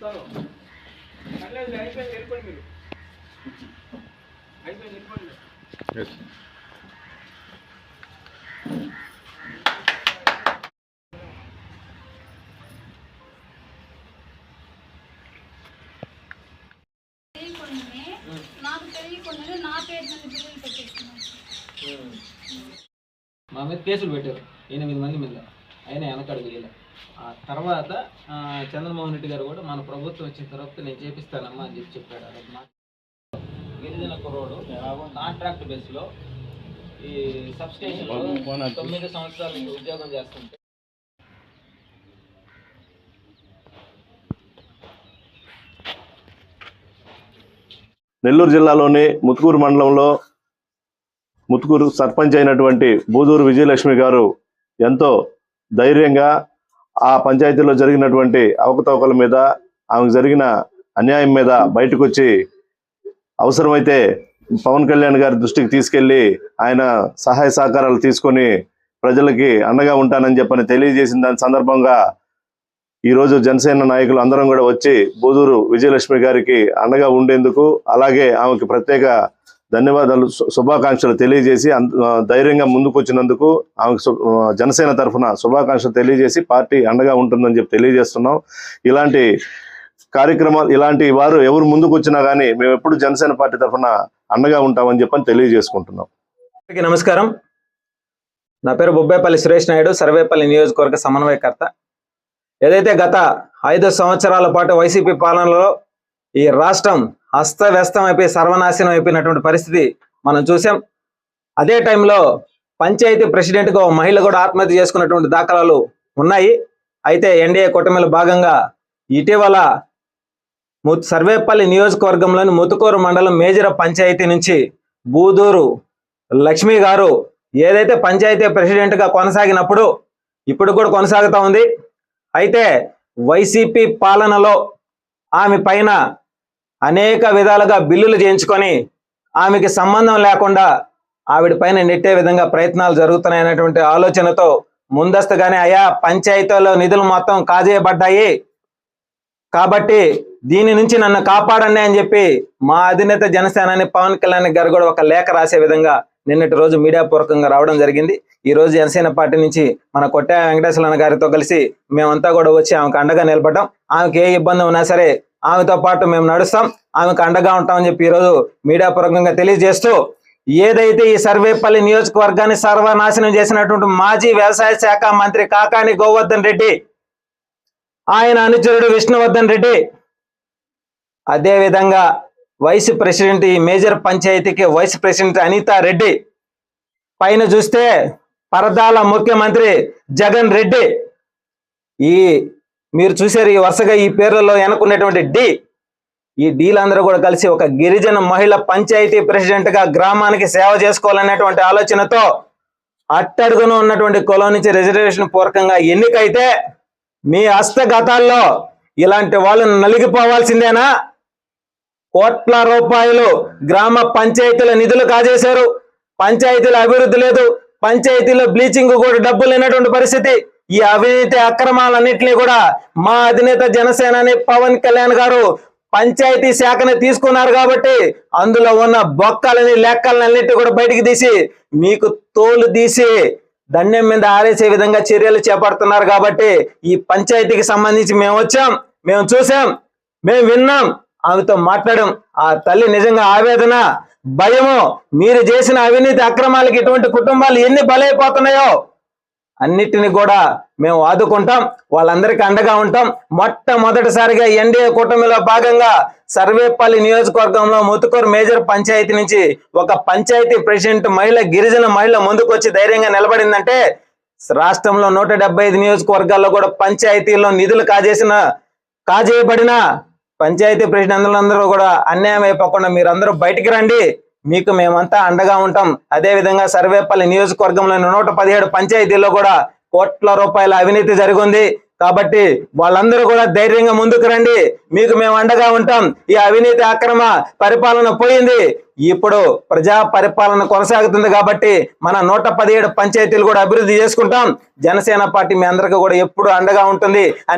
మా మీద కేసులు పెట్టారు 8 మంది మీద, అయినా వెనకడుగు వేయలే. ఆ తర్వాత చంద్రమోహన్ రెడ్డి గారు కూడా మన ప్రభుత్వం వచ్చిన తర్వాత నేను చేపిస్తానమ్మా అని చెప్పాడు. గిరిజన కుర్రోడు కాంట్రాక్ట్ బేస్లో ఈ సబ్స్టేషన్లో 9 సంవత్సరాల నుంచి ఉద్యోగం చేస్తుంటే నెల్లూరు జిల్లాలోని ముత్తుకూరు మండలంలో ముత్తుకూరు సర్పంచ్ అయినటువంటి బూదూరు విజయలక్ష్మి గారు ఎంతో ధైర్యంగా ఆ పంచాయతీలో జరిగినటువంటి అవకతవకల మీద, ఆమెకు జరిగిన అన్యాయం మీద బయటకు వచ్చి అవసరమైతే పవన్ కళ్యాణ్ గారి దృష్టికి తీసుకెళ్లి ఆయన సహాయ సహకారాలు తీసుకొని ప్రజలకి అండగా ఉంటానని చెప్పని తెలియజేసిన దాని సందర్భంగా ఈరోజు జనసేన నాయకులు అందరం కూడా వచ్చి బూదూరు విజయలక్ష్మి గారికి అండగా ఉండేందుకు, అలాగే ఆమెకి ప్రత్యేక ధన్యవాదాలు శుభాకాంక్షలు తెలియజేసి ధైర్యంగా ముందుకు వచ్చినందుకు ఆమెకు జనసేన తరఫున శుభాకాంక్షలు తెలియజేసి పార్టీ అండగా ఉంటుందని చెప్పి తెలియజేస్తున్నాం. ఇలాంటి కార్యక్రమాలు, ఇలాంటి వారు ఎవరు ముందుకు వచ్చినా కానీ మేము ఎప్పుడు జనసేన పార్టీ తరఫున అండగా ఉంటామని చెప్పని తెలియజేసుకుంటున్నాం. నమస్కారం, నా పేరు బొబ్బేపల్లి సురేష్ నాయుడు, సర్వేపల్లి నియోజకవర్గ సమన్వయకర్త. ఏదైతే గత 5 సంవత్సరాల పాటు వైసీపీ పాలనలో ఈ రాష్ట్రం అస్తవ్యస్తం అయిపోయి సర్వనాశనం అయిపోయినటువంటి పరిస్థితి మనం చూసాం. అదే టైంలో పంచాయతీ ప్రెసిడెంట్గా మహిళ కూడా ఆత్మహత్య చేసుకున్నటువంటి దాఖలాలు ఉన్నాయి. అయితే ఎన్డీఏ కూటమిలో భాగంగా ఇటీవల సర్వేపల్లి నియోజకవర్గంలోని ముత్తుకూరు మండలం మేజర పంచాయతీ నుంచి బూదూరు లక్ష్మి గారు ఏదైతే పంచాయతీ ప్రెసిడెంట్గా కొనసాగినప్పుడు ఇప్పుడు కూడా కొనసాగుతూ ఉంది. అయితే వైసీపీ పాలనలో ఆమె పైన అనేక విధాలుగా బిల్లులు చేయించుకొని ఆమెకి సంబంధం లేకుండా ఆవిడ పైన నెట్టే విధంగా ప్రయత్నాలు జరుగుతున్నాయనేటువంటి ఆలోచనతో ముందస్తుగానే అయా పంచాయతీలో నిధులు మొత్తం కాజేయబడ్డాయి కాబట్టి దీని నుంచి నన్ను కాపాడండి అని చెప్పి మా అధినేత జనసేనాని పవన్ కళ్యాణ్ గారు కూడా ఒక లేఖ రాసే విధంగా నిన్నటి రోజు మీడియా పూర్వకంగా రావడం జరిగింది. ఈ రోజు జనసేన పార్టీ నుంచి మన కొట్టే వెంకటేశ్వర గారితో కలిసి మేమంతా కూడా వచ్చి ఆమెకు అండగా నిలబడ్డాం. ఆమెకి ఏ ఇబ్బంది ఉన్నా సరే ఆమెతో పాటు మేము నడుస్తాం, ఆమెకు అండగా ఉంటామని చెప్పి ఈరోజు మీడియా పూర్వకంగా తెలియజేస్తూ, ఏదైతే ఈ సర్వేపల్లి నియోజకవర్గాన్ని సర్వనాశనం చేసినటువంటి మాజీ వ్యవసాయ శాఖ మంత్రి కాకాని గోవర్ధన్ రెడ్డి, ఆయన అనుచరుడు విష్ణువర్ధన్ రెడ్డి, అదేవిధంగా వైస్ ప్రెసిడెంట్, ఈ మేజర్ పంచాయతీకి వైస్ ప్రెసిడెంట్ అనితా రెడ్డి, పైన చూస్తే పరదాల ముఖ్యమంత్రి జగన్ రెడ్డి, ఈ మీరు చూసారు ఈ వరుసగా ఈ పేర్లలో వెనుకున్నటువంటి ఈ డీలందరూ కూడా కలిసి ఒక గిరిజన మహిళ పంచాయతీ ప్రెసిడెంట్గా గ్రామానికి సేవ చేసుకోవాలనేటువంటి ఆలోచనతో అట్టడుగున ఉన్నటువంటి కులం నుంచి రిజర్వేషన్ పూర్వకంగా ఎన్నికైతే మీ హస్తగతాల్లో ఇలాంటి వాళ్ళని నలిగిపోవాల్సిందేనా? కోట్ల రూపాయలు గ్రామ పంచాయతీల నిధులు కాజేశారు, పంచాయతీల అభివృద్ధి లేదు, పంచాయతీలో బ్లీచింగ్ కూడా డబ్బులు లేనటువంటి పరిస్థితి. ఈ అవినీతి అక్రమాలన్నింటినీ కూడా మా అధినేత జనసేనాని పవన్ కళ్యాణ్ గారు పంచాయతీ శాఖని తీసుకున్నారు కాబట్టి అందులో ఉన్న బొక్కలని లెక్కలన్నిటి కూడా బయటికి తీసి మీకు తోలు తీసి దండం మీద ఆరేసే విధంగా చర్యలు చేపడుతున్నారు. కాబట్టి ఈ పంచాయతీకి సంబంధించి మేము వచ్చాం, మేము చూసాం, మేము విన్నాం, ఆమెతో మాట్లాడాం. ఆ తల్లి నిజంగా ఆవేదన, భయము, మీరు చేసిన అవినీతి అక్రమాలకి ఇటువంటి కుటుంబాలు ఎన్ని బలైపోతున్నాయో అన్నిటిని కూడా మేము ఆదుకుంటాం, వాళ్ళందరికీ అండగా ఉంటాం. మొట్టమొదటిసారిగా ఎన్డీఏ కూటమిలో భాగంగా సర్వేపల్లి నియోజకవర్గంలో ముత్తుకూరు మేజర్ పంచాయతీ నుంచి ఒక పంచాయతీ ప్రెసిడెంట్ మహిళ, గిరిజన మహిళ ముందుకు వచ్చి ధైర్యంగా నిలబడిందంటే రాష్ట్రంలో 175 నియోజకవర్గాల్లో కూడా పంచాయతీల్లో నిధులు కాజేయబడిన పంచాయతీ ప్రెసిడెంట్ అందరూ కూడా అన్యాయం అయిపోకుండా మీరందరూ బయటికి రండి, మీకు మేమంతా అండగా ఉంటాం. అదేవిధంగా సర్వేపల్లి నియోజకవర్గంలోని 117 పంచాయతీల్లో కూడా కోట్ల రూపాయల అవినీతి జరిగింది కాబట్టి వాళ్ళందరూ కూడా ధైర్యంగా ముందుకు రండి, మీకు మేము అండగా ఉంటాం. ఈ అవినీతి అక్రమ పరిపాలన పోయింది, ఇప్పుడు ప్రజా పరిపాలన కొనసాగుతుంది కాబట్టి మన 117 పంచాయతీలు కూడా అభివృద్ధి చేసుకుంటాం. జనసేన పార్టీ మీ అందరికీ కూడా ఎప్పుడు అండగా ఉంటుంది.